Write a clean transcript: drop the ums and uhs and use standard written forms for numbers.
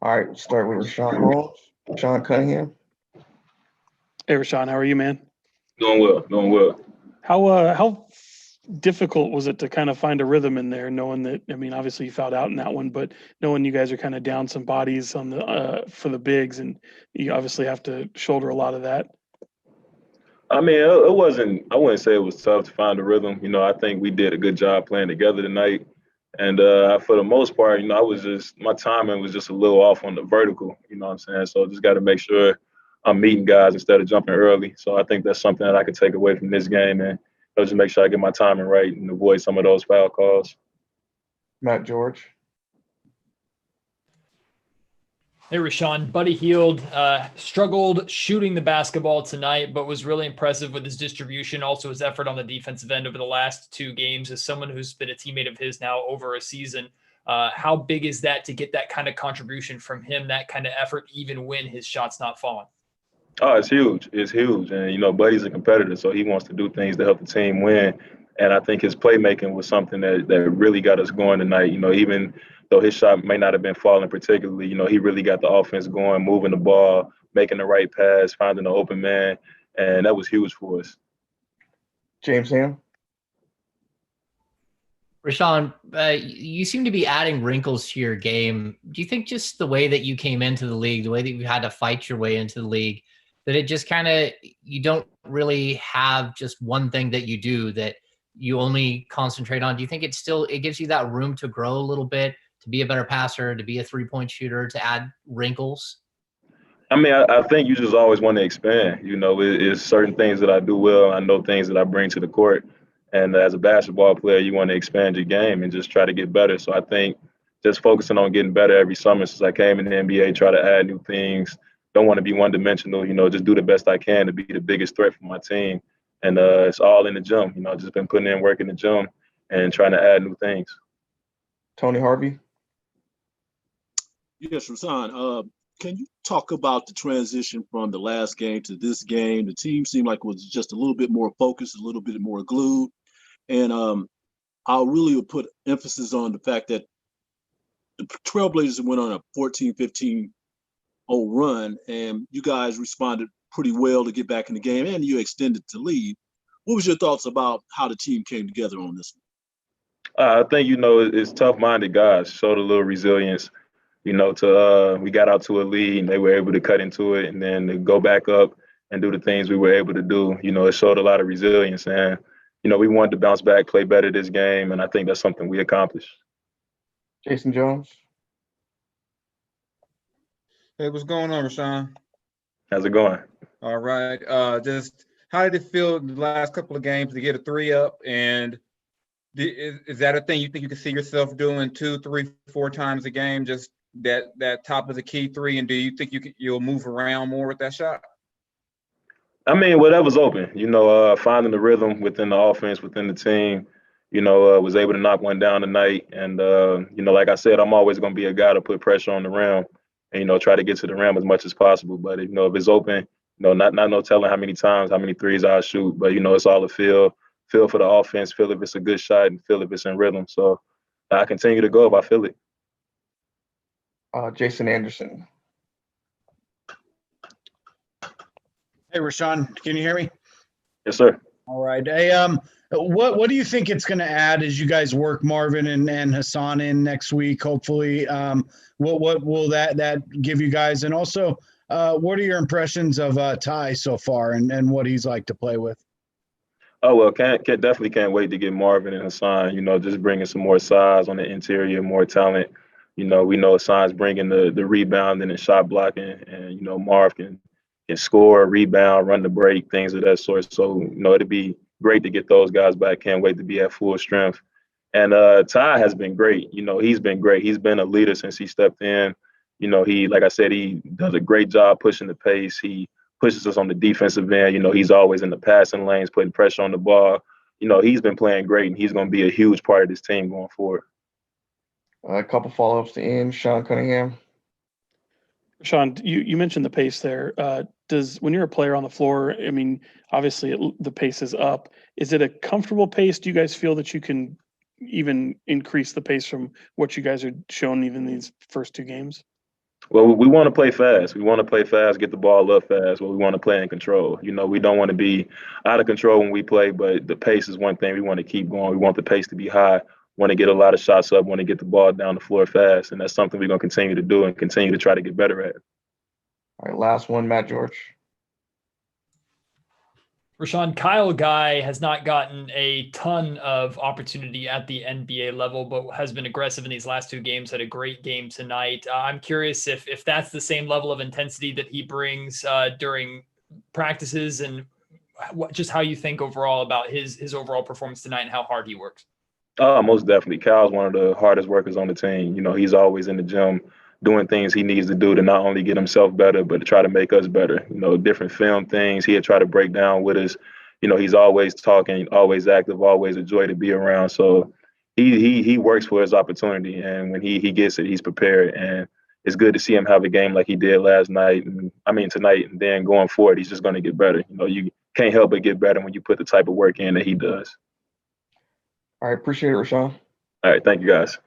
All right, we'll start with Richaun Holmes. Sean Cunningham. Hey, Richaun, how are you, man? Doing well, doing well. How difficult was it to kind of find a rhythm in there, knowing that, I mean, obviously you fouled out in that one, but knowing you guys are kind of down some bodies on the for the bigs, and you obviously have to shoulder a lot of that. I mean, it wasn't. I wouldn't say it was tough to find a rhythm. I think we did a good job playing together tonight, and for the most part, I was just my timing was just a little off on the vertical. You know what I'm saying? So just got to make sure I'm meeting guys instead of jumping early. So I think that's something that I could take away from this game, and just make sure I get my timing right and avoid some of those foul calls. Matt George. Hey, Richaun. Buddy Hield struggled shooting the basketball tonight, but was really impressive with his distribution, also his effort on the defensive end over the last two games. As someone who's been a teammate of his now over a season, how big is that to get that kind of contribution from him, that kind of effort, even when his shot's not falling? Oh, it's huge. It's huge. And, Buddy's a competitor, so he wants to do things to help the team win. And I think his playmaking was something that really got us going tonight. Even though his shot may not have been falling particularly, he really got the offense going, moving the ball, making the right pass, finding the open man. And that was huge for us. James Ham. Richaun, you seem to be adding wrinkles to your game. Do you think just the way that you came into the league, the way that you had to fight your way into the league, that it just kind of, you don't really have just one thing that you do that you only concentrate on? Do you think it gives you that room to grow a little bit, to be a better passer, to be a three-point shooter, to add wrinkles? I mean, I think you just always want to expand. It's certain things that I do well. I know things that I bring to the court. And as a basketball player, you want to expand your game and just try to get better. So I think just focusing on getting better every summer since I came in the NBA, try to add new things. Don't want to be one-dimensional, just do the best I can to be the biggest threat for my team. And it's all in the gym. Just been putting in work in the gym and trying to add new things. Tony Harvey. Yes, Richaun. Can you talk about the transition from the last game to this game? The team seemed like it was just a little bit more focused, a little bit more glued. And I really would put emphasis on the fact that the Trailblazers went on a 14-15-0 run, and you guys responded pretty well to get back in the game, and you extended the lead. What was your thoughts about how the team came together on this one? I think, it's tough-minded guys, showed a little resilience. We got out to a lead and they were able to cut into it and then to go back up and do the things we were able to do. It showed a lot of resilience and, we wanted to bounce back, play better this game. And I think that's something we accomplished. Jason Jones. Hey, what's going on, Richaun? How's it going? All right. Just how did it feel the last couple of games to get a 3-up? And is that a thing you think you can see yourself doing 2, 3, 4 times a game? Just that top of the key 3, and do you think you'll move around more with that shot? I mean, whatever's open, finding the rhythm within the offense, within the team, was able to knock one down tonight. And, like I said, I'm always going to be a guy to put pressure on the rim and, try to get to the rim as much as possible. But, if it's open, not no telling how many times, how many threes I'll shoot. But, it's all a feel for the offense, feel if it's a good shot and feel if it's in rhythm. So I continue to go if I feel it. Jason Anderson. Hey, Richaun, can you hear me? Yes, sir. All right. Hey, what do you think it's going to add as you guys work Marvin and Hassan in next week? Hopefully, what will that give you guys? And also, what are your impressions of Ty so far and what he's like to play with? Oh, well, definitely can't wait to get Marvin and Hassan, just bringing some more size on the interior, more talent. We know Hassan's bringing the rebounding and shot blocking, and, Marv can score, rebound, run the break, things of that sort. So, it'd be great to get those guys back. Can't wait to be at full strength. And Ty has been great. He's been great. He's been a leader since he stepped in. Like I said, he does a great job pushing the pace. He pushes us on the defensive end. He's always in the passing lanes, putting pressure on the ball. He's been playing great, and he's going to be a huge part of this team going forward. A couple follow-ups to end. Sean Cunningham. Sean, you mentioned the pace there. When you're a player on the floor, I mean, obviously the pace is up. Is it a comfortable pace? Do you guys feel that you can even increase the pace from what you guys are showing even these first 2 games? Well, we want to play fast. We want to play fast, get the ball up fast. Well, we want to play in control. You know, we don't want to be out of control when we play, but the pace is one thing. We want to keep going. We want the pace to be high. Want to get a lot of shots up. Want to get the ball down the floor fast, and that's something we're going to continue to do and continue to try to get better at. All right, last one, Matt George. Richaun, Kyle Guy has not gotten a ton of opportunity at the NBA level, but has been aggressive in these last 2 games, had a great game tonight. I'm curious if that's the same level of intensity that he brings during practices, and just how you think overall about his overall performance tonight and how hard he works. Most definitely. Kyle's one of the hardest workers on the team. You know, he's always in the gym doing things he needs to do to not only get himself better, but to try to make us better. You know, different film things he'll try to break down with us. You know, he's always talking, always active, always a joy to be around. So he works for his opportunity, and when he gets it, he's prepared. And it's good to see him have a game like he did last night. Tonight, and then going forward, he's just going to get better. You know, you can't help but get better when you put the type of work in that he does. All right, appreciate it, Richaun. All right, thank you guys.